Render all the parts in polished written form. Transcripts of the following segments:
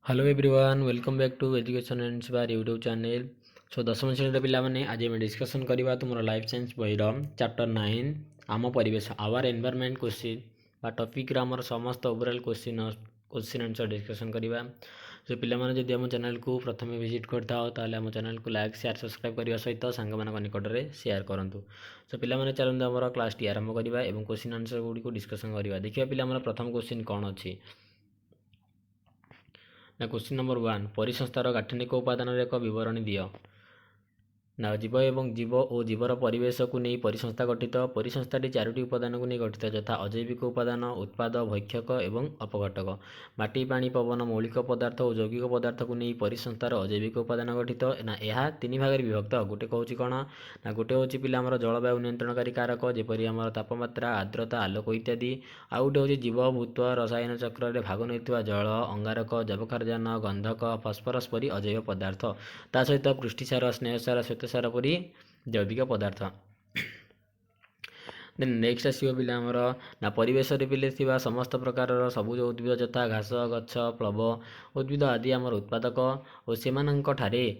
Hello everyone welcome back to education and inspire YouTube channel. So दशम श्रेणी पिलाने आज आम डिस्कसन करवा तुम लाइफ साइंस बहीर चैप्टर 9 आम परिवेश आवर एनवायरनमेंट क्वेश्चन बा टॉपिक आमर समस्त ओवरऑल क्वेश्चन आंसर डिस्कसन करवा। सो पिलाने जदि आम चैनल को प्रथम विजिट करता आम चैनल को लाइक शेयर सब्सक्राइब करने सहित सांग मान निकट में शेयर करूँ। सो पिलाने चलते आम क्लास टी आरंभ करवा और क्वेश्चन आंसर गुड़ी डिस्कसन करवा। देखिए पिला प्रथम क्वेश्चन कौन अच्छी ना। क्वेश्चन नंबर 1 परिसंस्थार गाठनिक उपादान एक विवरणी दियो ना। जीव एवं जीव और जीवर परिवेश को नहीं परिसंस्था गठित। परिसंस्थाटी चारोटी उपादान को नहीं गठित यथा अजैविक उपादान उत्पाद भक्षक एवं अपघटक। माटी पानी पवन मौलिक पदार्थ और यौगिक पदार्थ को नहीं परिसंस्थार अजैविक उपादान गठित ना। यह तीन भाग विभक्त। गोटे कहूँ कौन ना गोटे हूँ पिला आमर जलवायु नियंत्रणकारी कारक जेपरी आमर तापमात्रा आर्द्रता आलोक इत्यादि। आउ गोटे हूँ जीव भूत्व रसायन चक्र में भाग नहीं जल अंगारक जबक्षारजान गंधक फस्फरस परी अजैव पदार्थ ता सहित पृष्टिसार स्नेहसार श्वेतसार परी जैविक पदार्थ। देन नेक्स्ट आसो पिला आमर ना परिवेश पिले समस्त प्रकार सबुज उद्भिद यथा घास गछ प्लव उद्भिद आदि आमर उत्पादक और से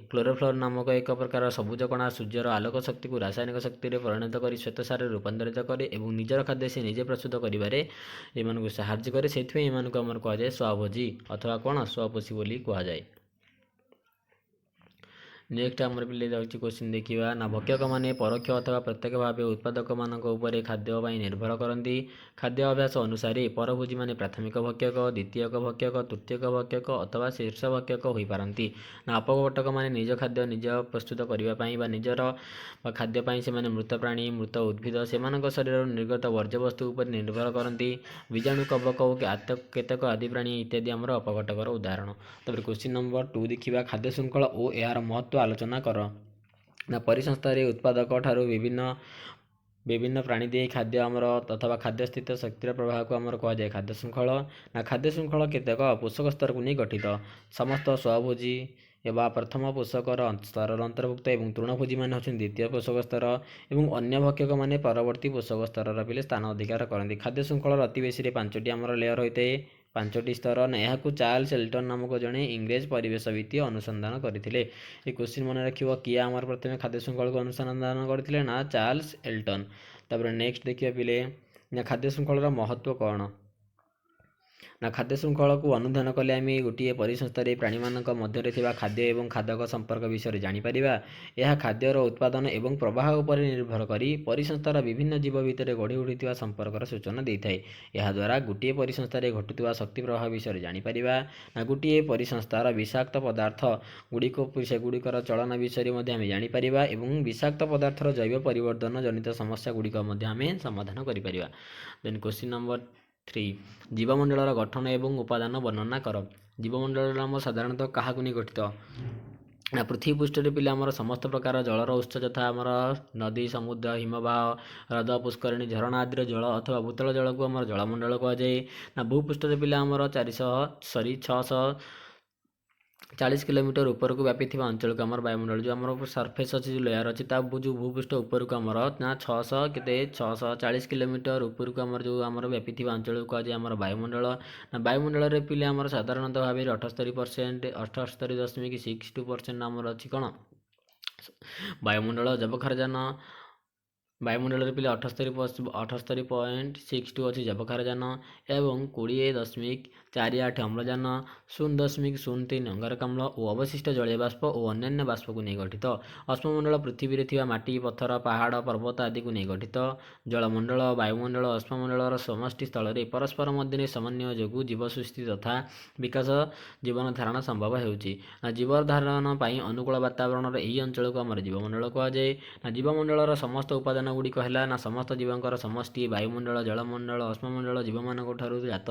क्लोरोफ्लोर नामक एक प्रकार सबुज कणा सूर्यर आलोक शक्ति को रासायनिक शक्ति में परिणत कर श्वेतसार रूपांतरित करे और निजर खाद्य से निजे प्रस्तुत कर साहाय्य करे। से आमर कहुए स्वभोजी अथवा कौन स्वपोषी बोली कहुए। नेक्स्ट आमर पिले जाऊँगी क्वेश्चन देखा ना। भक्षक मैंने परोक्ष अथवा प्रत्यक्ष भाव उत्पादक मान खाद्य निर्भर करती। खाद्य अभ्यास अनुसार परभोजी मैंने प्राथमिक भक्षक द्वितीयक भक्षक तृतीयक भक्षक अथवा शीर्ष भक्षक हो पारती ना। अपघटक मैंने निज खाद्य निज प्रस्तुत करने निजर खाद्यपाई से मृत प्राणी मृत उद्भिद से शरीर निर्गत वर्ज्यवस्तु पर निर्भर करती। बीजाणु कवक और केतक आदि प्राणी इत्यादि आमर अपघटकर उदाहरण। तब क्वेश्चन नंबर 2 देखा खाद्य श्रृंखला और यार महत्व आलोचना कर ना। परिसंस्थार उत्पादक ठारू विभिन्न प्राणी दे खाद्य आमर अथवा खाद्य स्थित शक्तिर प्रवाह को आमर कहुए खाद्य श्रृंखला ना। खाद्य श्रृंखला केतेक पोषक स्तर को नहीं गठित। समस्त स्वभोजी एवं प्रथम पोषकर स्तर अंतर्भुक्त और तृणभोजी मान होती द्वितीय पोषक स्तर और अन्य भक्षक मैंने परवर्ती पोषक स्तर पिले स्थान अधिकार करती। खाद्य श्रृंखला अति बेसी 5टी आमर लेयर होता है 5टी स्तर ना। यहाँ चार्ल्स एल्टन नामक जड़े इंग्रेज परिवेशविद अनुसंधान करते। ये क्वेश्चन मन रखिए किए आमर प्रथम खाद्य श्रृंखला को अनुसंधान करते ना चार्ल्स एल्टन। तापर नेक्स्ट देखिए पिले ना खाद्य श्रृंखलार महत्व कौन ना। खाद्य श्रृंखला को अनुधान कले आम गोटे परिसंस्थार प्राणी मान मध्य खाद्य और खादक संपर्क विषय जानीपर। यह खाद्यर उत्पादन और प्रवाह उपर निर्भर कर परिसंस्थार विभिन्न जीव भितर गढ़ी उठी संपर्कर सूचना देता है। याद्वारा गोटे परिसंस्थार घटुवा शक्ति प्रवाह विषय जानीपर ना। गोटे परिसंस्थार विषाक्त पदार्थ गुड़िकर चलन विषय आम जानीपर और विषाक्त पदार्थर जैव परिवर्तन जनित समस्या गुड़िक समाधान कर। देन क्वेश्चन नंबर 3 जीवमंडल गठन एवं उपादान वर्णना कर। जीवमंडल आम साधारणतः क्या गठित ना। पृथ्वी पृष्ठ पिले आमर समस्त प्रकार जलर उत्स यथा आमर नदी समुद्र हिमवाह ह्रद पुष्करिणी झरणा आदि जल अथवा भूतल जल को आमर जलमंडल कहुए ना। भूपृष्ठ पिले आमर 640 किलोमीटर ऊपर को व्यापी अंचल को आमर वायुमंडल जो आमर सरफेस अच्छी जो लेयर अच्छी जो भूपृष्ठ ऊपर को आमर ना 640 किलोमीटर ऊपर को आमर जो आमर व्यापी अंचल को कहुए आमर वायुमंडल ना। वायुमंडल में पिले आमर साधारणतः भाव 78% 78.62% आमर अच्छी कौन वायुमंडल जबक्षारजान। वायुमंडल पिले 78.62 अच्छी जबक्षारजान एवं 20.48 अम्लजान 0.03 अंगारकाम्ल और अवशिष्ट जलीय बाष्प और अन्य बाष्प को नहीं गठित। अश्ममंडल पृथ्वी में माटी पत्थर पहाड़ पर्वत आदि को नहीं गठित। जलमंडल वायुमंडल अश्ममंडल समष्टि स्थल में परस्पर मध्य समन्वय जो जीव सृष्टि तथा विकास जीवन धारण संभव होउची। जीवन धारण पर अनुकूल वातावरण यही अंचल को आम जीवमंडल कहुए ना। जीवमंडल समस्त उपादान गुड़िक है ना समस्त जीवंकर समष्टि वायुमंडल जलमंडल अश्ममंडल जीव मान जात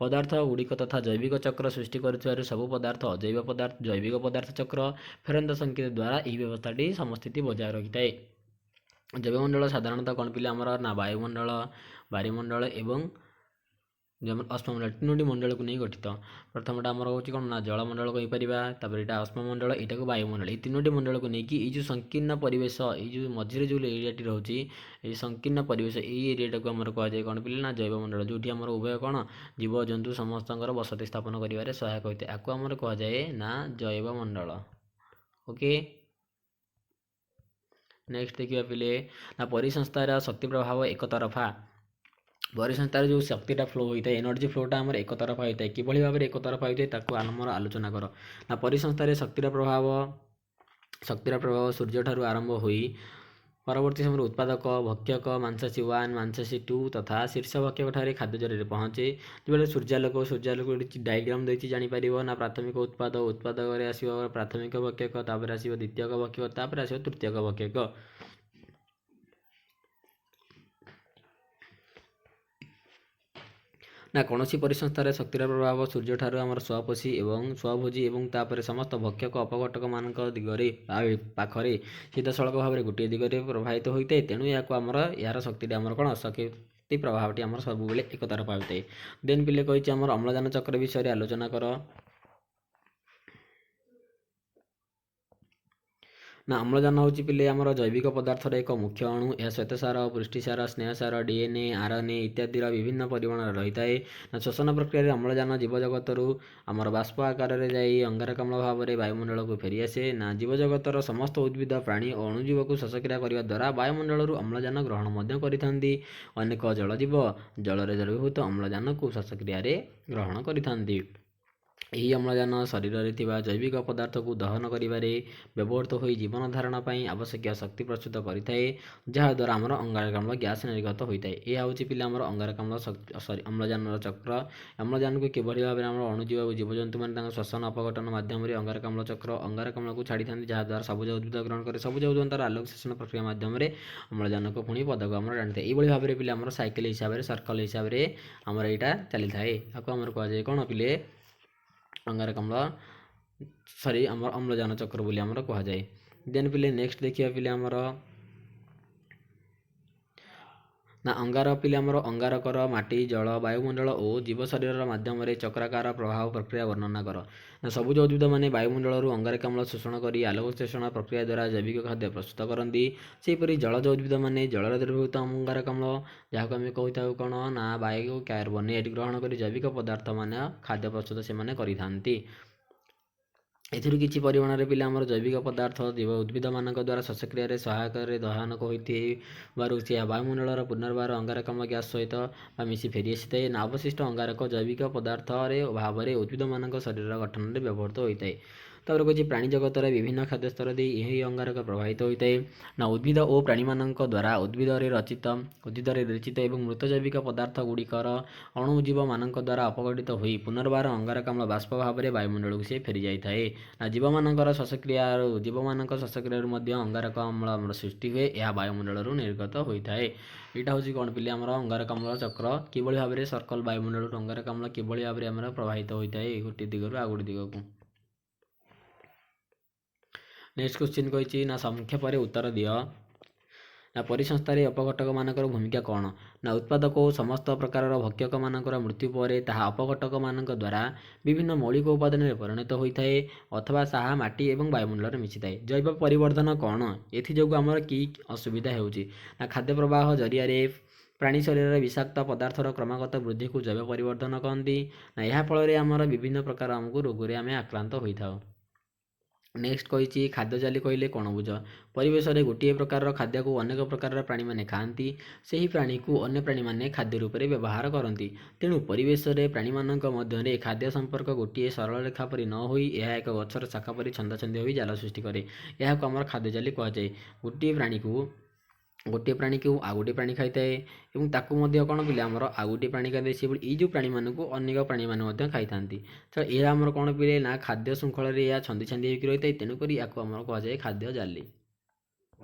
पदार्थ गुड़िक तथा जैविक चक्र सृष्टि कर सबु पदार्थ अजैव पदार्थ जैविक पदार्थ चक्र फेरंत संकेत द्वारा यह व्यवस्था समस्थिति बजाय रखी है। जैवमंडल साधारणतः कौन पिले आमर ना वायुमंडल बायुमंडल एवं যেমন ଅଶ୍ମମଣ୍ଡଳ ତିନୋଟି ମଣ୍ଡଳକୁ ନେଇ ଗଠିତ। ପ୍ରଥମଟା ଆମର ହେଉଛି କ'ଣ ନା ଜଳମଣ୍ଡଳ କହିପାରିବା, ତାପରେ ଏଇଟା ଅଶ୍ମମଣ୍ଡଳ, ଏଇଟାକୁ ବାୟୁମଣ୍ଡଳ। ଏଇ ତିନୋଟି ମଣ୍ଡଳକୁ ନେଇକି ଏଇ ଯେଉଁ ସଂକୀର୍ଣ୍ଣ ପରିବେଶ, ଏଇ ଯେଉଁ ମଝିରେ ଯେଉଁ ଏରିଆଟି ରହୁଛି, ଏଇ ସଂକୀର୍ଣ୍ଣ ପରିବେଶ, ଏଇ ଏରିଆଟାକୁ ଆମର କୁହାଯାଏ କ'ଣ ପିଲେ ନା ଜୈବମଣ୍ଡଳ, ଯେଉଁଠି ଆମର ଉଭୟ କ'ଣ ଜୀବଜନ୍ତୁ ସମସ୍ତଙ୍କର ବସତି ସ୍ଥାପନ କରିବାରେ ସହାୟକ ହୋଇଥାଏ। ଆକୁ ଆମର କୁହାଯାଏ ନା ଜୈବମଣ୍ଡଳ। ଓକେ, ନେକ୍ସଟ ଦେଖିବା ପିଲେ ନା ପରିସଂସ୍ଥାର ଶକ୍ତି ପ୍ରଭାବ ଏକତରଫା। ପରିସଂସ୍ଥାରେ ଯେଉଁ ଶକ୍ତିଟା ଫ୍ଲୋ ହୋଇଥାଏ, ଏନର୍ଜି ଫ୍ଲୋଟା ଆମର ଏକତରଫା ହୋଇଥାଏ। କିଭଳି ଭାବରେ ଏକତରଫା ହୋଇଥାଏ ତାକୁ ଆମର ଆଲୋଚନା କର। ନା ପରିସଂସ୍ଥାରେ ଶକ୍ତିର ପ୍ରଭାବ ସୂର୍ଯ୍ୟଠାରୁ ଆରମ୍ଭ ହୋଇ ପରବର୍ତ୍ତୀ ସମୟରେ ଉତ୍ପାଦକ, ଭକ୍ଷକ, ମାଂସାଶୀ 1, ମାଂସାଶୀ 2 ତଥା ଶୀର୍ଷ ଭକ୍ଷକଠାରେ ଖାଦ୍ୟ ଜରିରେ ପହଞ୍ଚେ। ଯେବେଳେ ସୂର୍ଯ୍ୟାଲୋକ ଏଠି ଡାଇଗ୍ରାମ ଦେଇଛି ଜାଣିପାରିବ। ନା ପ୍ରାଥମିକ ଉତ୍ପାଦକରେ ଆସିବ ପ୍ରାଥମିକ ଭକ୍ଷକ, ତାପରେ ଆସିବ ଦ୍ୱିତୀୟକ ଭକ୍ଷକ, ତାପରେ ଆସିବ ତୃତୀୟକ ଭକ୍ଷକ। ନା କୌଣସି ପରିସଂସ୍ଥାରେ ଶକ୍ତିର ପ୍ରଭାବ ସୂର୍ଯ୍ୟଠାରୁ ଆମର ସ୍ୱଭୋଜୀ ଏବଂ ତାପରେ ସମସ୍ତ ଭକ୍ଷକ ଅପଘଟକମାନଙ୍କ ପାଖରେ ସିଧାସଳଖ ଭାବରେ ଗୋଟିଏ ଦିଗରେ ପ୍ରବାହିତ ହୋଇଥାଏ। ତେଣୁ ଏହାର ଶକ୍ତିଟି ଆମର କ'ଣ ଶକ୍ତି ପ୍ରଭାବଟି ଆମର ସବୁବେଳେ ଏକତରଫା ହୋଇଥାଏ। ଦେନ୍ ପିଲେ କହିଛି ଆମର ଅମ୍ଳଜାନ ଚକ୍ର ବିଷୟରେ ଆଲୋଚନା କର। ନା ଅମ୍ଳଜାନ ହେଉଛି ପିଲେ ଆମର ଜୈବିକ ପଦାର୍ଥର ଏକ ମୁଖ୍ୟ ଅଣୁ। ଏହା ଶ୍ୱେତସାର, ପୁଷ୍ଟିସାର, ସ୍ନେହସାର, DNA, RNA ଇତ୍ୟାଦିର ବିଭିନ୍ନ ପରିମାଣରେ ରହିଥାଏ। ନା ଶ୍ୱସନ ପ୍ରକ୍ରିୟାରେ ଅମ୍ଳଜାନ ଜୀବଜଗତରୁ ଆମର ବାଷ୍ପ ଆକାରରେ ଯାଇ ଅଙ୍ଗାରକାମ୍ଳ ଭାବରେ ବାୟୁମଣ୍ଡଳକୁ ଫେରିଆସେ। ନା ଜୀବଜଗତର ସମସ୍ତ ଉଦ୍ଭିଦ, ପ୍ରାଣୀ ଓ ଅଣୁଜୀବକୁ ଶ୍ୱାସକ୍ରିୟା କରିବା ଦ୍ୱାରା ବାୟୁମଣ୍ଡଳରୁ ଅମ୍ଳଜାନ ଗ୍ରହଣ ମଧ୍ୟ କରିଥାନ୍ତି। ଅନେକ ଜଳଜୀବ ଜଳରେ ଦ୍ରବୀଭୂତ ଅମ୍ଳଜାନକୁ ଶ୍ୱାସକ୍ରିୟାରେ ଗ୍ରହଣ କରିଥାନ୍ତି। ଏହି ଅମ୍ଳଜାନ ଶରୀରରେ ଥିବା ଜୈବିକ ପଦାର୍ଥକୁ ଦହନ କରିବାରେ ବ୍ୟବହୃତ ହୋଇ ଜୀବନ ଧାରଣ ପାଇଁ ଆବଶ୍ୟକୀୟ ଶକ୍ତି ପ୍ରସ୍ତୁତ କରିଥାଏ, ଯାହାଦ୍ୱାରା ଆମର ଅଙ୍ଗାରକାମ୍ଳ ଗ୍ୟାସ୍ ନିର୍ଗତ ହୋଇଥାଏ। ଏହା ହେଉଛି ପିଲା ଆମର ଅମ୍ଳଜାନର ଚକ୍ର। ଅମ୍ଳଜାନକୁ କିଭଳି ଭାବରେ ଆମର ଅଣୁଜୀବ ଓ ଜୀବଜନ୍ତୁମାନେ ତାଙ୍କ ଶ୍ୱସନ ଅପଘଟନ ମାଧ୍ୟମରେ ଅଙ୍ଗାରକାମ୍ଳକୁ ଛାଡ଼ିଥାନ୍ତି, ଯାହାଦ୍ୱାରା ସବୁଜ ଉଦ୍ଭିଦ ଗ୍ରହଣ করে। ସବୁଜ ଉଦ୍ଭିଦ ତାର ଆଲୋକ ଶୋଷଣ ପ୍ରକ୍ରିୟା ମାଧ୍ୟମରେ ଅମ୍ଳଜାନକୁ ପୁଣି ପଦକୁ ଆମର ଟାଣିଥାଏ। ଏଇଭଳି ଭାବରେ ପିଲା ଆମର ସାଇକେଲ ହିସାବରେ ସର୍କଲ ହିସାବରେ ଆମର ଏଇଟା ଚାଲିଥାଏ। ଆକୁ ଆମର କୁହାଯାଏ କ'ଣ ପିଲେ ଆମର ଅମ୍ଳଜାନ ଚକ୍ର ବୋଲି ଆମର କୁହାଯାଏ। ଦେନ୍ ପିଲେ ନେକ୍ସଟ ଦେଖିବା ପିଲେ ଆମର ନା ଅଙ୍ଗାରକର ମାଟି, ଜଳ, ବାୟୁମଣ୍ଡଳ ଓ ଜୀବ ଶରୀର ମାଧ୍ୟମରେ ଚକ୍ରାକାର ପ୍ରବାହ ପ୍ରକ୍ରିୟା ବର୍ଣ୍ଣନା କର। ନା ସବୁଜ ଉଦ୍ଭିଦମାନେ ବାୟୁମଣ୍ଡଳରୁ ଅଙ୍ଗାରକାମ୍ଳ ଶୋଷଣ କରି ଆଲୋକ ଶୋଷଣ ପ୍ରକ୍ରିୟା ଦ୍ୱାରା ଜୈବିକ ଖାଦ୍ୟ ପ୍ରସ୍ତୁତ କରନ୍ତି। ସେହିପରି ଜଳଜ ଉଦ୍ଭିଦମାନେ ଜଳରେ ଦ୍ରବୀଭୂତ ଅଙ୍ଗାରକାମ୍ଳ, ଯାହାକୁ ଆମେ କହିଥାଉ କ'ଣ ନା ବାୟୁ କାର୍ବୋନେଟ୍ ଗ୍ରହଣ କରି ଜୈବିକ ପଦାର୍ଥ ଖାଦ୍ୟ ପ୍ରସ୍ତୁତ ସେମାନେ କରିଥାନ୍ତି। ଏଥିରୁ କିଛି ପରିମାଣରେ ପିଲା ଆମର ଜୈବିକ ପଦାର୍ଥ ଉଦ୍ଭିଦମାନଙ୍କ ଦ୍ୱାରା ଶ୍ୱାସକ୍ରିୟାରେ ସହାୟକରେ ଦହନ ହୋଇଥିବାରୁ ଏହା ବାୟୁମଣ୍ଡଳର ପୁନର୍ବାର ଅଙ୍ଗାରକାମ୍ଳ ଗ୍ୟାସ୍ ସହିତ ମିଶି ଫେରିଆସିଥାଏ। ନା ଅବଶିଷ୍ଟ ଅଙ୍ଗାରକ ଜୈବିକ ପଦାର୍ଥରେ ଭାବରେ ଉଦ୍ଭିଦମାନଙ୍କ ଶରୀର ଗଠନରେ ବ୍ୟବହୃତ ହୋଇଥାଏ। ତାପରେ କହୁଛି ପ୍ରାଣୀ ଜଗତରେ ବିଭିନ୍ନ ଖାଦ୍ୟ ସ୍ତର ଦେଇ ଏହି ଅଙ୍ଗାରକ ପ୍ରବାହିତ ହୋଇଥାଏ। ନା ଉଦ୍ଭିଦ ଓ ପ୍ରାଣୀମାନଙ୍କ ଦ୍ୱାରା ଉଦ୍ଭିଦରେ ରଚିତ ଏବଂ ମୃତ ଜୈବିକ ପଦାର୍ଥ ଗୁଡ଼ିକର ଅଣୁଜୀବମାନଙ୍କ ଦ୍ୱାରା ଅପଘଟିତ ହୋଇ ପୁନର୍ବାର ଅଙ୍ଗାରକାମ୍ଳ ବାଷ୍ପ ଭାବରେ ବାୟୁମଣ୍ଡଳକୁ ସେ ଫେରିଯାଇଥାଏ। ନା ଜୀବମାନଙ୍କ ଶ୍ୱାସକ୍ରିୟାରୁ ମଧ୍ୟ ଅଙ୍ଗାରକାମ୍ଳ ଆମର ସୃଷ୍ଟି ହୁଏ, ଏହା ବାୟୁମଣ୍ଡଳରୁ ନିର୍ଗତ ହୋଇଥାଏ। ଏଇଟା ହେଉଛି କ'ଣ ପିଲେ ଆମର ଅଙ୍ଗାରକାମ୍ଳ ଚକ୍ର, କିଭଳି ଭାବରେ ସର୍କଲ ବାୟୁମଣ୍ଡଳରୁ ଅଙ୍ଗାରକାମ୍ଳ କିଭଳି ଭାବରେ ଆମର ପ୍ରବାହିତ ହୋଇଥାଏ ଗୋଟିଏ ଦିଗରୁ ଆଉ ଗୋଟେ ଦିଗକୁ। ନେକ୍ସଟ କ୍ୱେଶ୍ଚିନ୍ କହିଛି ନା ସଂକ୍ଷେପରେ ଉତ୍ତର ଦିଅ। ନା ପରିସଂସ୍ଥାରେ ଅପଘଟକମାନଙ୍କର ଭୂମିକା କ'ଣ? ନା ଉତ୍ପାଦକ ଓ ସମସ୍ତ ପ୍ରକାରର ଭକ୍ଷକମାନଙ୍କର ମୃତ୍ୟୁ ପରେ ତାହା ଅପଘଟକମାନଙ୍କ ଦ୍ୱାରା ବିଭିନ୍ନ ମୌଳିକ ଉପାଦାନରେ ପରିଣତ ହୋଇଥାଏ ଅଥବା ତାହା ମାଟି ଏବଂ ବାୟୁମଣ୍ଡଳରେ ମିଶିଥାଏ। ଜୈବ ପରିବର୍ଦ୍ଧନ କ'ଣ? ଏଥିଯୋଗୁଁ ଆମର କି ଅସୁବିଧା ହେଉଛି? ନା ଖାଦ୍ୟ ପ୍ରବାହ ଜରିଆରେ ପ୍ରାଣୀ ଶରୀରରେ ବିଷାକ୍ତ ପଦାର୍ଥର କ୍ରମାଗତ ବୃଦ୍ଧିକୁ ଜୈବ ପରିବର୍ଦ୍ଧନ କହନ୍ତି। ନା ଏହା ଫଳରେ ଆମର ବିଭିନ୍ନ ପ୍ରକାର ରୋଗରେ ଆମେ ଆକ୍ରାନ୍ତ ହୋଇଥାଉ। ନେକ୍ସଟ କହିଛି ଖାଦ୍ୟ ଜାଲି କହିଲେ କ'ଣ ବୁଝ? ପରିବେଶରେ ଗୋଟିଏ ପ୍ରକାରର ଖାଦ୍ୟକୁ ଅନେକ ପ୍ରକାରର ପ୍ରାଣୀମାନେ ଖାଆନ୍ତି। ସେହି ପ୍ରାଣୀକୁ ଅନ୍ୟ ପ୍ରାଣୀମାନେ ଖାଦ୍ୟ ରୂପରେ ବ୍ୟବହାର କରନ୍ତି। ତେଣୁ ପରିବେଶରେ ପ୍ରାଣୀମାନଙ୍କ ମଧ୍ୟରେ ଖାଦ୍ୟ ସମ୍ପର୍କ ଗୋଟିଏ ସରଳ ରେଖା ପରି ନ ହୋଇ ଏହା ଏକ ଗଛର ଶାଖା ପରି ଛନ୍ଦାଛନ୍ଦି ହୋଇ ଜାଲ ସୃଷ୍ଟି କରେ। ଏହାକୁ ଆମର ଖାଦ୍ୟ ଜାଲି କୁହାଯାଏ। ଗୋଟିଏ ପ୍ରାଣୀକୁ ଆଉ ଗୋଟିଏ ପ୍ରାଣୀ ଖାଇଥାଏ ଏବଂ ତାକୁ ମଧ୍ୟ କ'ଣ ପିଲେ ଆମର ଆଉ ଗୋଟିଏ ପ୍ରାଣୀ ଖାଇଥାଏ। ସେଭଳି ଏଇ ଯେଉଁ ପ୍ରାଣୀମାନଙ୍କୁ ଅନେକ ପ୍ରାଣୀମାନେ ମଧ୍ୟ ଖାଇଥାନ୍ତି। ତ ଏହା ଆମର କ'ଣ ପିଲେ ନା ଖାଦ୍ୟ ଶୃଙ୍ଖଳରେ ଏହା ଛନ୍ଦି ହୋଇକି ରହିଥାଏ। ତେଣୁକରି ୟାକୁ ଆମର କୁହାଯାଏ ଖାଦ୍ୟ ଜାଲି।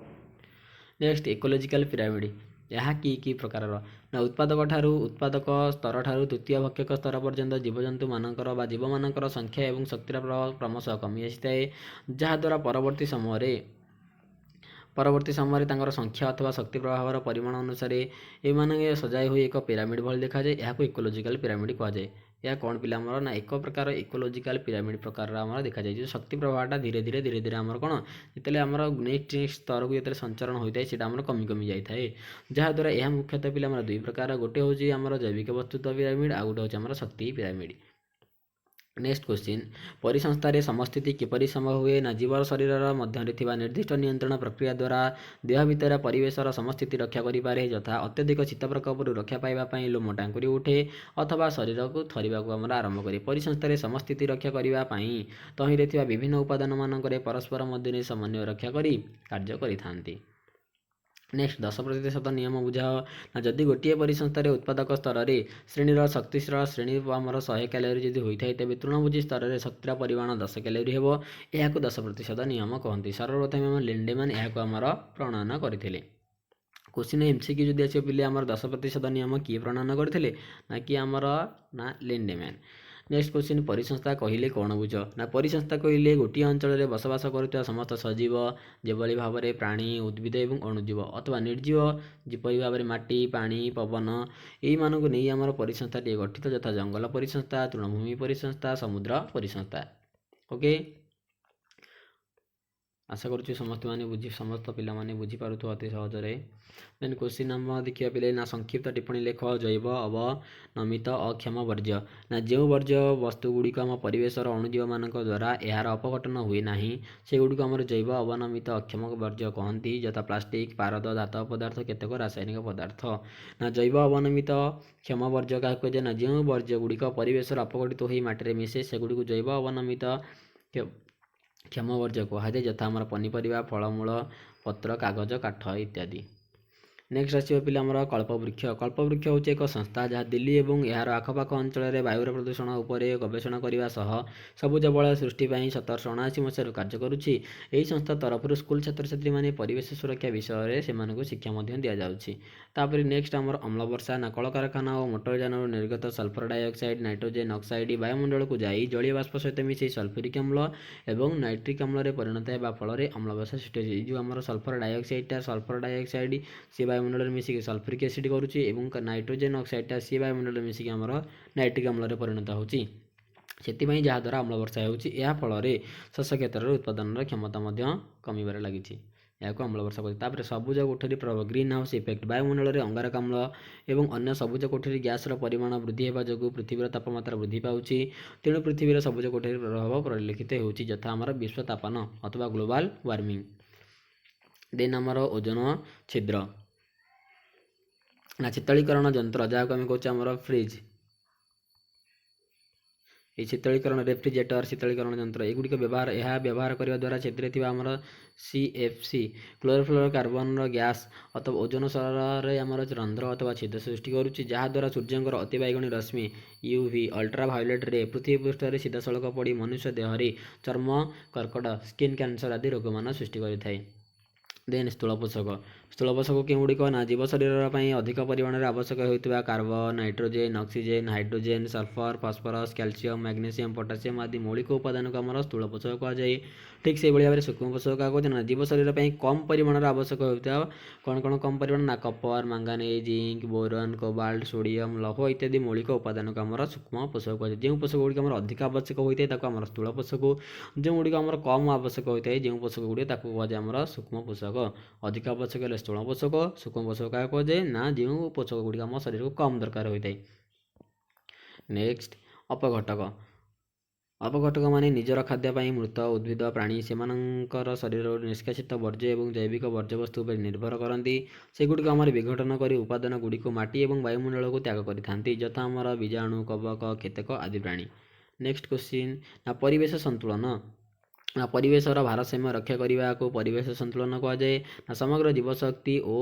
Next ecological pyramid. ଏହା କି ପ୍ରକାରର? ନା ଉତ୍ପାଦକ ସ୍ତରଠାରୁ ତୃତୀୟ ଭକ୍ଷକ ସ୍ତର ପର୍ଯ୍ୟନ୍ତ ଜୀବମାନଙ୍କର ସଂଖ୍ୟା ଏବଂ ଶକ୍ତିର ପ୍ରଭାବ କ୍ରମଶଃ କମି ଆସିଥାଏ, ଯାହାଦ୍ୱାରା ପରବର୍ତ୍ତୀ ସମୟରେ ତାଙ୍କର ସଂଖ୍ୟା ଅଥବା ଶକ୍ତି ପ୍ରଭାବର ପରିମାଣ ଅନୁସାରେ ଏମାନେ ସଜାଇ ହୋଇ ଏକ ପିରାମିଡ଼ ଭଳି ଦେଖାଯାଏ। ଏହାକୁ ଇକୋଲୋଜିକାଲ ପିରାମିଡ଼ କୁହାଯାଏ। ଏହା କ'ଣ ପିଲା ଆମର ନା ଏକ ପ୍ରକାର ଇକୋଲୋଜିକାଲ ପିରାମିଡ଼ ପ୍ରକାରର ଆମର ଦେଖାଯାଏ। ଯେଉଁ ଶକ୍ତି ପ୍ରଭାବଟା ଧୀରେ ଧୀରେ ଆମର କ'ଣ ଯେତେବେଳେ ଆମର ନେକ୍ସଟ ସ୍ତରକୁ ଯେତେବେଳେ ସଞ୍ଚାରଣ ହୋଇଥାଏ ସେଇଟା ଆମର କମି କମି ଯାଇଥାଏ। ଯାହାଦ୍ୱାରା ଏହା ମୁଖ୍ୟତଃ ପିଲା ଆମର ଦୁଇ ପ୍ରକାର, ଗୋଟେ ହେଉଛି ଆମର ଜୈବିକ ବସ୍ତୁତ୍ୱ ପିରାମିଡ଼, ଆଉ ଗୋଟେ ହେଉଛି ଆମର ଶକ୍ତି ପିରାମିଡ଼। ନେକ୍ସଟ କ୍ୱେଶ୍ଚିନ୍, ପରିସଂସ୍ଥାରେ ସମସ୍ଥିତି କିପରି ସମ୍ଭବ ହୁଏ? ନା ଜୀବ ଶରୀରର ମଧ୍ୟରେ ଥିବା ନିର୍ଦ୍ଦିଷ୍ଟ ନିୟନ୍ତ୍ରଣ ପ୍ରକ୍ରିୟା ଦ୍ୱାରା ଦେହ ଭିତରେ ପରିବେଶର ସମସ୍ଥିତି ରକ୍ଷା କରିପାରେ। ଯଥା ଅତ୍ୟଧିକ ଶୀତ ପ୍ରକୋପରୁ ରକ୍ଷା ପାଇବା ପାଇଁ ଲୋମ ଟାଙ୍କୁରି ଉଠେ ଅଥବା ଶରୀରକୁ ଥରିବାକୁ ଆମର ଆରମ୍ଭ କରେ। ପରିସଂସ୍ଥାରେ ସମସ୍ଥିତି ରକ୍ଷା କରିବା ପାଇଁ ତହିଁରେ ଥିବା ବିଭିନ୍ନ ଉପାଦାନମାନଙ୍କରେ ପରସ୍ପର ମଧ୍ୟରେ ସମନ୍ୱୟ ରକ୍ଷା କରି କାର୍ଯ୍ୟ କରିଥାନ୍ତି। ନେକ୍ସଟ 10% ନିୟମ ବୁଝାଅ। ନା ଯଦି ଗୋଟିଏ ପରିସଂସ୍ଥାରେ ଉତ୍ପାଦକ ସ୍ତରରେ ଶ୍ରେଣୀର ଶକ୍ତିଶୀଳ ଶ୍ରେଣୀ ଆମର 100 କ୍ୟାଲୋରୀ ଯଦି ହୋଇଥାଏ, ତେବେ ତୃଣଭୋଜୀ ସ୍ତରରେ ଶକ୍ତିର ପରିମାଣ 10 କ୍ୟାଲୋରୀ ହେବ। ଏହାକୁ 10% ନିୟମ କହନ୍ତି। ସର୍ବପ୍ରଥମେ ଆମର ଲିଣ୍ଡେମାନ ଏହାକୁ ଆମର ପ୍ରଣୟନ କରିଥିଲେ। କ୍ୱେଶ୍ଚିନ୍ MCQ ଯଦି ଆସିବ ପିଲେ ଆମର 10% ନିୟମ କିଏ ପ୍ରଣୟନ କରିଥିଲେ? ନା କି ଆମର ନା ଲିଣ୍ଡେମାନ। ନେକ୍ସଟ କ୍ୱେଶ୍ଚିନ୍, ପରିସଂସ୍ଥା କହିଲେ କ'ଣ ବୁଝ? ନା ପରିସଂସ୍ଥା କହିଲେ ଗୋଟିଏ ଅଞ୍ଚଳରେ ବସବାସ କରୁଥିବା ସମସ୍ତ ସଜୀବ, ଯେଭଳି ଭାବରେ ପ୍ରାଣୀ, ଉଦ୍ଭିଦ ଏବଂ ଅଣୁଜୀବ ଅଥବା ନିର୍ଜୀବ, ଯେପରି ଭାବରେ ମାଟି, ପାଣି, ପବନ, ଏଇମାନଙ୍କୁ ନେଇ ଆମର ପରିସଂସ୍ଥାଟିଏ ଗଠିତ। ଯଥା ଜଙ୍ଗଲ ପରିସଂସ୍ଥା, ତୃଣଭୂମି ପରିସଂସ୍ଥା, ସମୁଦ୍ର ପରିସଂସ୍ଥା। ଓକେ, ଆଶା କରୁଛି ସମସ୍ତ ପିଲାମାନେ ବୁଝିପାରୁଥିବ ଅତି ସହଜରେ। ଦେନ୍ କ୍ୱେଶ୍ଚିନ୍ ନମ୍ବର ଦେଖିବା ପିଲେ, ନା ସଂକ୍ଷିପ୍ତ ଟିପ୍ପଣୀ ଲେଖ। ଜୈବ ଅବନମିତ ଅକ୍ଷମ ବର୍ଜ୍ୟ। ନା ଯେଉଁ ବର୍ଜ୍ୟ ବସ୍ତୁଗୁଡ଼ିକ ଆମ ପରିବେଶର ଅଣୁଜୀବମାନଙ୍କ ଦ୍ୱାରା ଏହାର ଅପଘଟନ ହୁଏ ନାହିଁ, ସେଗୁଡ଼ିକୁ ଆମର ଜୈବ ଅବନମିତ ଅକ୍ଷମ ବର୍ଜ୍ୟ କହନ୍ତି। ଯଥା ପ୍ଲାଷ୍ଟିକ, ପାରଦ, ଧାତବ ପଦାର୍ଥ, କେତେକ ରାସାୟନିକ ପଦାର୍ଥ। ନା ଜୈବ ଅବନମିତ କ୍ଷମ ବର୍ଜ୍ୟ କାହାକୁ କୁହାଯାଏ? ନା ଯେଉଁ ବର୍ଜ୍ୟଗୁଡ଼ିକ ପରିବେଶରେ ଅପଘଟିତ ହୋଇ ମାଟିରେ ମିଶେ ସେଗୁଡ଼ିକୁ ଜୈବ ଅବନମିତ କ୍ଷମ ବର୍ଜ୍ୟ କୁହାଯାଏ। ଯଥା ଆମର ପନିପରିବା, ଫଳମୂଳ, ପତ୍ର, କାଗଜ, କାଠ ଇତ୍ୟାଦି। ନେକ୍ସଟ ଆସିବ ପିଲା ଆମର କଳ୍ପବୃକ୍ଷ। କଳ୍ପବୃକ୍ଷ ହେଉଛି ଏକ ସଂସ୍ଥା ଯାହା ଦିଲ୍ଲୀ ଏବଂ ଏହାର ଆଖପାଖ ଅଞ୍ଚଳରେ ବାୟୁର ପ୍ରଦୂଷଣ ଉପରେ ଗବେଷଣା କରିବା ସହ ସବୁଜ ବଳୟ ସୃଷ୍ଟି ପାଇଁ 1779 ମସିହାରୁ କାର୍ଯ୍ୟ କରୁଛି। ଏହି ସଂସ୍ଥା ତରଫରୁ ସ୍କୁଲ ଛାତ୍ରଛାତ୍ରୀମାନେ ପରିବେଶ ସୁରକ୍ଷା ବିଷୟରେ ସେମାନଙ୍କୁ ଶିକ୍ଷା ମଧ୍ୟ ଦିଆଯାଉଛି। ତାପରେ ନେକ୍ସଟ ଆମର ଅମ୍ଳବର୍ଷା। ନା କଳକାରଖାନା ଓ ମୋଟର ଯାନରୁ ନିର୍ଗତ ସଲଫର ଡାଇଅକ୍ସାଇଡ୍, ନାଇଟ୍ରୋଜେନ୍ ଅକ୍ସାଇଡ୍ ବାୟୁମଣ୍ଡଳକୁ ଯାଇ ଜଳୀୟ ବାଷ୍ପ ସହିତ ମିଶି ସଲଫ୍ୟୁରିକ ଅମ୍ଳ ଏବଂ ନାଇଟ୍ରିକ ଅମ୍ଳରେ ପରିଣତ ହେବା ଫଳରେ ଅମ୍ଳବର୍ଷା ସୃଷ୍ଟି ହେଉଛି। ଯେଉଁ ଆମର ସଲଫର ଡାଇଅକ୍ସାଇଡ୍ ସେ ବାୟୁମଣ୍ଡଳରେ ମିଶିକି ସଲଫ୍ୟୁରିକ ଏସିଡ୍ କରୁଛି ଏବଂ ନାଇଟ୍ରୋଜେନ୍ ଅକ୍ସାଇଡ୍ଟା ସେ ବାୟୁମଣ୍ଡଳରେ ମିଶିକି ଆମର ନାଇଟ୍ରିକ ଅମ୍ଳରେ ପରିଣତ ହେଉଛି। ସେଥିପାଇଁ ଯାହାଦ୍ୱାରା ଅମ୍ଳବର୍ଷା ହେଉଛି। ଏହା ଫଳରେ ଶସ୍ୟ କ୍ଷେତ୍ରରେ ଉତ୍ପାଦନର କ୍ଷମତା ମଧ୍ୟ କମିବାରେ ଲାଗିଛି। ଏହାକୁ ଅମ୍ଳବର୍ଷା କୁହାଯାଏ। ତାପରେ ସବୁଜ କୋଠରୀ ପ୍ରଭାବ, ଗ୍ରୀନ୍ ହାଉସ୍ ଇଫେକ୍ଟ। ବାୟୁମଣ୍ଡଳରେ ଅଙ୍ଗାରକାମ୍ଳ ଏବଂ ଅନ୍ୟ ସବୁଜ କୋଠରୀ ଗ୍ୟାସର ପରିମାଣ ବୃଦ୍ଧି ହେବା ଯୋଗୁଁ ପୃଥିବୀର ତାପମାତ୍ରା ବୃଦ୍ଧି ପାଉଛି। ତେଣୁ ପୃଥିବୀର ସବୁଜ କୋଠରୀ ପ୍ରଭାବ ପରିଲକ୍ଷିତ ହେଉଛି। ଯଥା ଆମର ବିଶ୍ୱତାପନ ଅଥବା ଗ୍ଲୋବାଲ ୱାର୍ମିଂ। ଦେନ୍ ଆମର ଓଜୋନ ଛିଦ୍ର। ନା ଶୀତଳୀକରଣ ଯନ୍ତ୍ର ଯାହାକୁ ଆମେ କହୁଛେ ଆମର ଫ୍ରିଜ୍, এই ଶୀତଳୀକରଣ ରେଫ୍ରିଜରେଟର, ଶୀତଳୀକରଣ ଯନ୍ତ୍ର ଏଗୁଡ଼ିକ ବ୍ୟବହାର କରିବା ଦ୍ୱାରା ସେଥିରେ ଥିବା ଆମର CFC କ୍ଲୋରୋଫ୍ଲୋରୋକାର୍ବନର ଗ୍ୟାସ୍ ଅଥବା ଓଜୋନ ସ୍ତରରେ ଆମର ରନ୍ଧ୍ର ଅଥବା ଛିଦ୍ର ସୃଷ୍ଟି କରୁଛି, ଯାହାଦ୍ୱାରା ସୂର୍ଯ୍ୟଙ୍କର ଅତିବାଇଗଣୀ ରଶ୍ମି UV ଅଲ୍ଟ୍ରାଭାୟୋଲେଟ୍ ରେ ପୃଥିବୀ ପୃଷ୍ଠରେ ସିଧାସଳଖ ପଡ଼ି ମନୁଷ୍ୟ ଦେହରେ ଚର୍ମ କର୍କଟ, ସ୍କିନ୍ କ୍ୟାନ୍ସର ଆଦି ରୋଗମାନ ସୃଷ୍ଟି କରିଥାଏ। ଦେନ୍ ସ୍ଥୂଳପୋଷକ। ସ୍ଥୂଳପୋଷକ କେଉଁଗୁଡ଼ିକ? ନା ଜୀବ ଶରୀର ପାଇଁ ଅଧିକ ପରିମାଣରେ ଆବଶ୍ୟକ ହେଉଥିବା carbon, nitrogen, oxygen, hydrogen, sulphur, phosphorus, calcium, magnesium, potassium ଆଦି ମୌଳିକ ଉପାଦାନକୁ ଆମର ସ୍ଥୂଳପୋଷକ କୁହାଯାଏ। ଠିକ୍ ସେହିଭଳି ଭାବରେ ସୂକ୍ଷ୍ମପୋଷକ କାହାକୁ କୁହାଯାଏ? ନା ଜୀବ ଶରୀର ପାଇଁ କମ୍ ପରିମାଣରେ ଆବଶ୍ୟକ ହେଉଥିବା କ'ଣ କମ୍ ପରିମାଣ? ନା କପର, ମାଙ୍ଗାନେଜ୍, ଜିଙ୍କ, ବୋରନ୍, କୋବାଲ୍ଟ, ସୋଡ଼ିୟମ୍, ଲୌହ ଇତ୍ୟାଦି ମୌଳିକ ଉପାଦାନକୁ ଆମର ସୂକ୍ଷ୍ମ ପୋଷକ କୁହାଯାଏ। ଯେଉଁ ପୋଷକ ଗୁଡ଼ିକ ଆମର ଅଧିକ ଆବଶ୍ୟକ ହୋଇଥାଏ ତାକୁ ଆମର ସ୍ଥୂଳ ପୋଷକ, ଯେଉଁଗୁଡ଼ିକ ଆମର କମ୍ ଆବଶ୍ୟକ ହୋଇଥାଏ ଯେଉଁ ପୋଷକ ଗୁଡ଼ିକ ତାକୁ କୁହାଯାଏ ଆମର ସୂକ୍ଷ୍ମ ପୋଷକ। ଅଧିକ ଆବଶ୍ୟକ ହେଲେ ସ୍ଥୂଳ ପୋଷକ, ସୂକ୍ଷ୍ମ ପୋଷକ କାହାକୁ କୁହାଯାଏ? ନା ଯେଉଁ ପୋଷକ ଗୁଡ଼ିକ ଆମ ଶରୀରକୁ କମ୍ ଦରକାର ହୋଇଥାଏ। ନେକ୍ସଟ ଅପଘଟକ। ଅପଘଟକମାନେ ନିଜର ଖାଦ୍ୟ ପାଇଁ ମୃତ ଉଦ୍ଭିଦ, ପ୍ରାଣୀ, ସେମାନଙ୍କର ଶରୀରରୁ ନିଷ୍କାସିତ ବର୍ଜ୍ୟ ଏବଂ ଜୈବିକ ବର୍ଜ୍ୟବସ୍ତୁ ଉପରେ ନିର୍ଭର କରନ୍ତି। ସେଗୁଡ଼ିକ ଆମର ବିଘଟନ କରି ଉପାଦାନ ଗୁଡ଼ିକୁ ମାଟି ଏବଂ ବାୟୁମଣ୍ଡଳକୁ ତ୍ୟାଗ କରିଥାନ୍ତି। ଯଥା ଆମର ବୀଜାଣୁ, କବକ, କେତେକ ଆଦି ପ୍ରାଣୀ। ନେକ୍ସଟ କ୍ୱେଶ୍ଚିନ୍, ନା ପରିବେଶ ସନ୍ତୁଳନ। ନା ପରିବେଶର ଭାରସାମ୍ୟ ରକ୍ଷା କରିବାକୁ ପରିବେଶ ସନ୍ତୁଳନ କୁହାଯାଏ। ନା ସମଗ୍ର ଜୀବଶକ୍ତି ଓ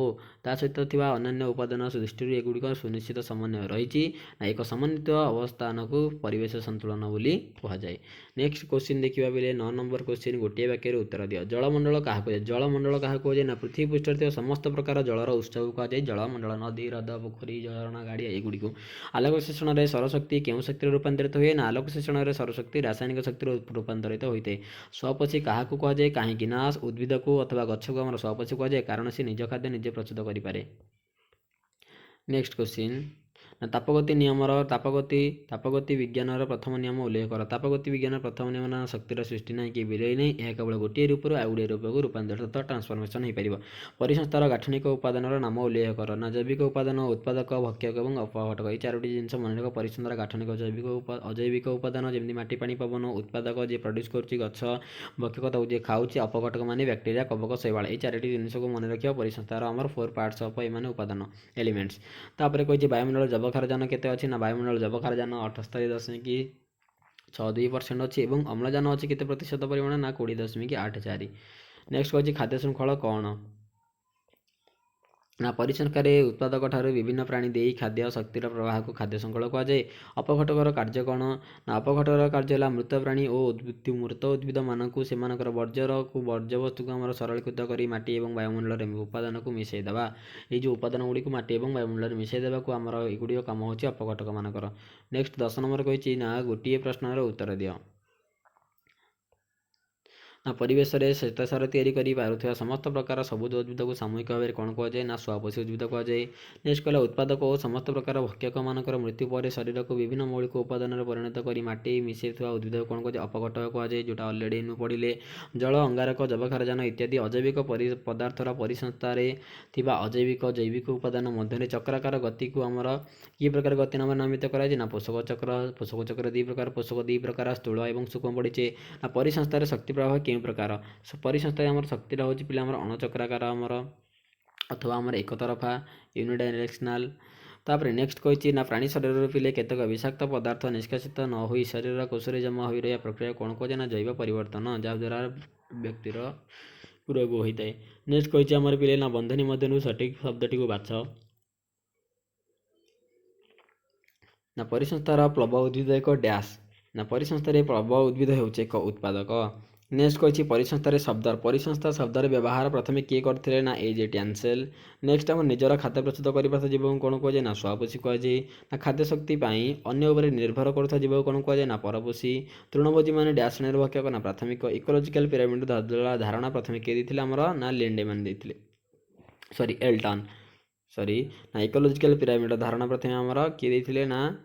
ତା ସହିତ ଥିବା ଅନ୍ୟାନ୍ୟ ଉପାଦାନ ଦୃଷ୍ଟିରୁ ଏଗୁଡ଼ିକ ସୁନିଶ୍ଚିତ ସମନ୍ୱୟ ରହିଛି। ନା ଏକ ସମନ୍ୱିତ ଅବସ୍ଥାନକୁ ପରିବେଶ ସନ୍ତୁଳନ ବୋଲି କୁହାଯାଏ। ନେକ୍ସଟ କ୍ୱେଶ୍ଚିନ୍ ଦେଖିବା ବେଳେ 9 ନମ୍ବର କ୍ୱେଶ୍ଚିନ୍, ଗୋଟିଏ ବାକ୍ୟରେ ଉତ୍ତର ଦିଅ। ଜଳମଣ୍ଡଳ କାହାକୁ କୁହାଯାଏ? ଜଳମଣ୍ଡଳ କାହାକୁ କୁହାଯାଏ? ନା ପୃଥିବୀ ପୃଷ୍ଠରେ ଥିବା ସମସ୍ତ ପ୍ରକାର ଜଳର ଉତ୍ସକୁ କୁହାଯାଏ ଜଳମଣ୍ଡଳ। ନଦୀ, ହ୍ରଦ, ପୋଖରୀ, ଝରଣା, ଗାଡ଼ିଆ ଏଗୁଡ଼ିକୁ। ଆଲୋକ ଶୋଷଣରେ ସୌରଶକ୍ତି କେଉଁ ଶକ୍ତିରେ ରୂପାନ୍ତରିତ ହୁଏ? ନା ଆଲୋକ ଶୋଷଣରେ ସୌରଶକ୍ତି ରାସାୟନିକ ଶକ୍ତିରେ ରୂପାନ୍ତରିତ ହୋଇଥାଏ। स्वपोषी क्या कहुए कहीं ना उद्भिद को अथवा गछ को आम स्वपोषी कहुए कारण से निज खाद्य निजे प्रस्तुत करें। नेक्स्ट क्वेश्चन ना तापगति नियम तापगति विज्ञान प्रथम नियम उल्लेख कर। तापगति विज्ञान प्रथम नियम ना शक्तिर सृष्टि ना कि विलय नहीं, यह केवल गोटे रूप आउ गोटे रूप को रूपांतरित ट्रांसफॉर्मेशन हो पार। परिसंस्थार गाठनिक उपादान नाम उल्लेख कर। ना जैविक उपादान उत्पादक भक्षक और अपघटक ये चारोटी जिनस मन रख। परिसंस्थार गाठनिक जैविक अजैविक उपादान जमी माटी पानी पवन, उत्पादक जी प्रड्यूस कर गछ, भक्षक जी खाऊँ, अपघटक मान बैक्टेरिया कवक शैवाल ये चारोटी जिनस को मन रखा। परिसंस्थार आमर 4 पार्ट्स ऑफ एम उपादान एलिमेंट्स। तापर कही वायुमंडल जबखारजान केते अच्छी ना वायुमंडल जबखारजान 78.62% अच्छी और अम्लजान अच्छी केते प्रतिशत परिमाण ना 20.84। नेक्स्ट कही खाद्य श्रृंखल कौन ना परिसंख्यार उत्पादक ठार विभिन्न प्राणी दे खाद्य शक्तिर प्रवाह को खाद्य श्रृंखल कहुए। अपघटकर कार्य कौन ना अपघटकर कार्य है मृत प्राणी और मृत उद्भिद मानक से वर्ज्यवस्तु को आम सरलीकृत कर माटी और वायुमंडल में उपादान को मिसईदेवा। ये जो उपादान गुड़ी माटी और वायुमंडल मिसईदेवा को आमर एगुड़ी कम हो अपघटक मानकर। नेक्स्ट 10 नंबर कही ना गोटे प्रश्नर उत्तर दियो ना परिवेश में श्वेतसार या समस्त प्रकार सबुज उद्भिद को सामूहिक भाव में कौन कहुए ना स्वपोषी उद्भिद कहुए। नेक्स्ट कहला उत्पादक और समस्त प्रकार भक्षक मानकर मृत्यु पर शरीर को विभिन्न मौलिक उपादान परिणत कर माटी मिसई उद्भिद को कौन कहुए अपघटक कहुए जोटा अलरेडी इन पढ़िले। जल अंगारक जबखारजान इत्यादि अजैविक पदार्थर परिसंस्थार अजैविक जैविक उपादान मध्य चक्राकार गति को आमर कि प्रकार गति नाम नामित कराए ना पोषक चक्र 2 प्रकार पोषक 2 प्रकार स्थूल और सूक्ष्म पड़े ना परिसंस्थार शक्ति प्रवाह केउ प्रकार परिसंस्था आमर शक्ति हूँ पे आमर अणचक्राकार आमर अथवा आमर एक तरफा यूनिडायरेक्शनल। तापर नेक्स्ट कही ना प्राणी शरीर पिले केतक विषाक्त पदार्थ निष्कासित न हो शरीर कोशरे जमा हो रहा प्रक्रिया कौन कहुए ना जैव परिवर्तन जहाँद्वारा व्यक्तिर रोग होता है। नेक्स्ट कही आमर पिले ना बंधनी मध्य सठिक शब्दटी को बाछ ना परिसंस्थार प्लव उद्भिद एक डैश ना परिसंस्थार प्लव उद्भिद हो एक उत्पादक। नेक्स्ट कही परिसंस्थार परिसंस्था शब्दर व्यवहार प्रथम किए करते ना एजे टैंसेल। नेक्स्ट आम निजर खाद्य प्रस्तुत कर जीव कौन कहुए ना स्वपोषी कहुए ना खाद्य शक्ति अन्य उपर निर्भर कर जीव कौन कहुए ना परपोषी। तृणभोजी मान डैश श्रेणी भक्षक ना प्राथमिक। इकोलोजिकल पिरामिड धारणा प्रथम किए देते आमर ना लिंडेमैन देते सॉरी एल्टन ना इकोलोजिकल पिरामिड धारणा प्रथम आमर किए देते ना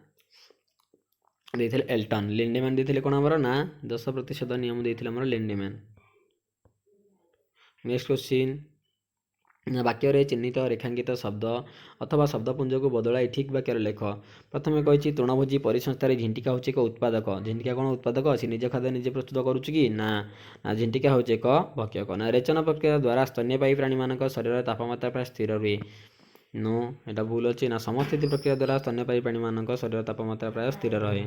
देते एल्टन। लिंडेमैन देते कौन आमर ना 10% नियम देते आमर लिंडेमैन। नेक्स्ट क्वेश्चन वाक्य चिन्हित रेखांकित शब्द अथवा शब्दपुंज को बदलाई ठीक वाक्य लेख। प्रथम कही तृणभोजी परिसंस्थार झिंटिका हूँ एक उत्पादक। झिंटिका कौन उत्पादक सी निज खाद्य निजे प्रस्तुत करुच्ची कि ना झिंटिका हूँ एक भक्षक। ना रेचन प्रक्रिया द्वारा स्तन्यपायी प्राणी मान शरीर तापमात्रा प्राय स्थिर रुहे नो एटा भूल अच्छी ना समस्थिति प्रक्रिया द्वारा स्तन्यपायी प्राणी मान शरीर तापमात्रा प्राय स्थिर रहे।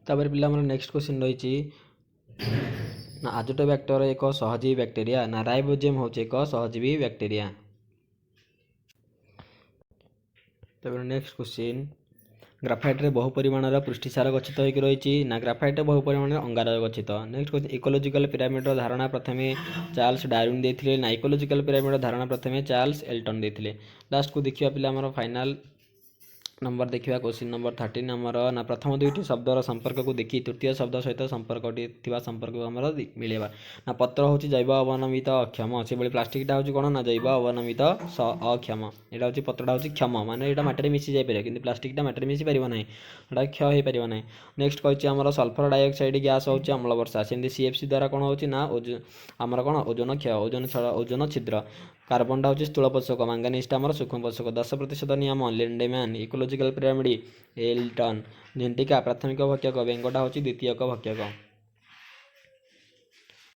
तापर पिला नेक्स्ट क्वेश्चन रही ना आजोटोबैक्टर एक सहजीवी बैक्टेरिया ना राइबोसोम हूँ एक सहजीवी बैक्टेरिया। तापर नेक्स्ट क्वेश्चन ग्राफाइट रे बहु परिमाण पृष्ठसार गच्छित होकर रही ना ग्राफाइट बहु परिमाण अंगार गच्छित। नेक्स्ट क्वेश्चन इकोलोजिकल पिरामिड धारणा प्रथम चार्ल्स डार्विन देथिले ना इकोलोजिकल पिरामिड धारणा प्रथम चार्ल्स एल्टन देथिले। लास्ट को देखिया पिला हमर फाइनल नंबर देखिया क्वेश्चन नंबर 13 आमर ना प्रथम दुईटी शब्दर संपर्क को देखी तृतीय शब्द सहित संपर्क संपर्क आमर मिलेगा ना पत्र हूँ जैव अवनमित अक्षम से भाई प्लास्टिकटा हूँ कौन ना जैव अवनमित अक्षम यहाँ हूँ पत्रटा हूँ क्षम माने यहाँ माटी मिसी जापर कि प्लास्टिकटा माटी मिसी पार ना यहाँ क्षय हो पार ना। नेक्स्ट कही आमर सल्फर डाइऑक्साइड गैस हूँ अम्ल वर्षा सेमती CFC द्वारा कौन हो ना आमर कौन ओजोन क्षय ओजोन छिद्र। कार्बनटा हूँ स्थूल पोषक मांगानिजटा आमर सूक्ष्म पोषक 10% नियम लिंडेमैन इकोलोजिकल पिरामिड एल्टन झिंटिका प्राथमिक भक्षक बेंगटा हूँ द्वितीयक भक्षक।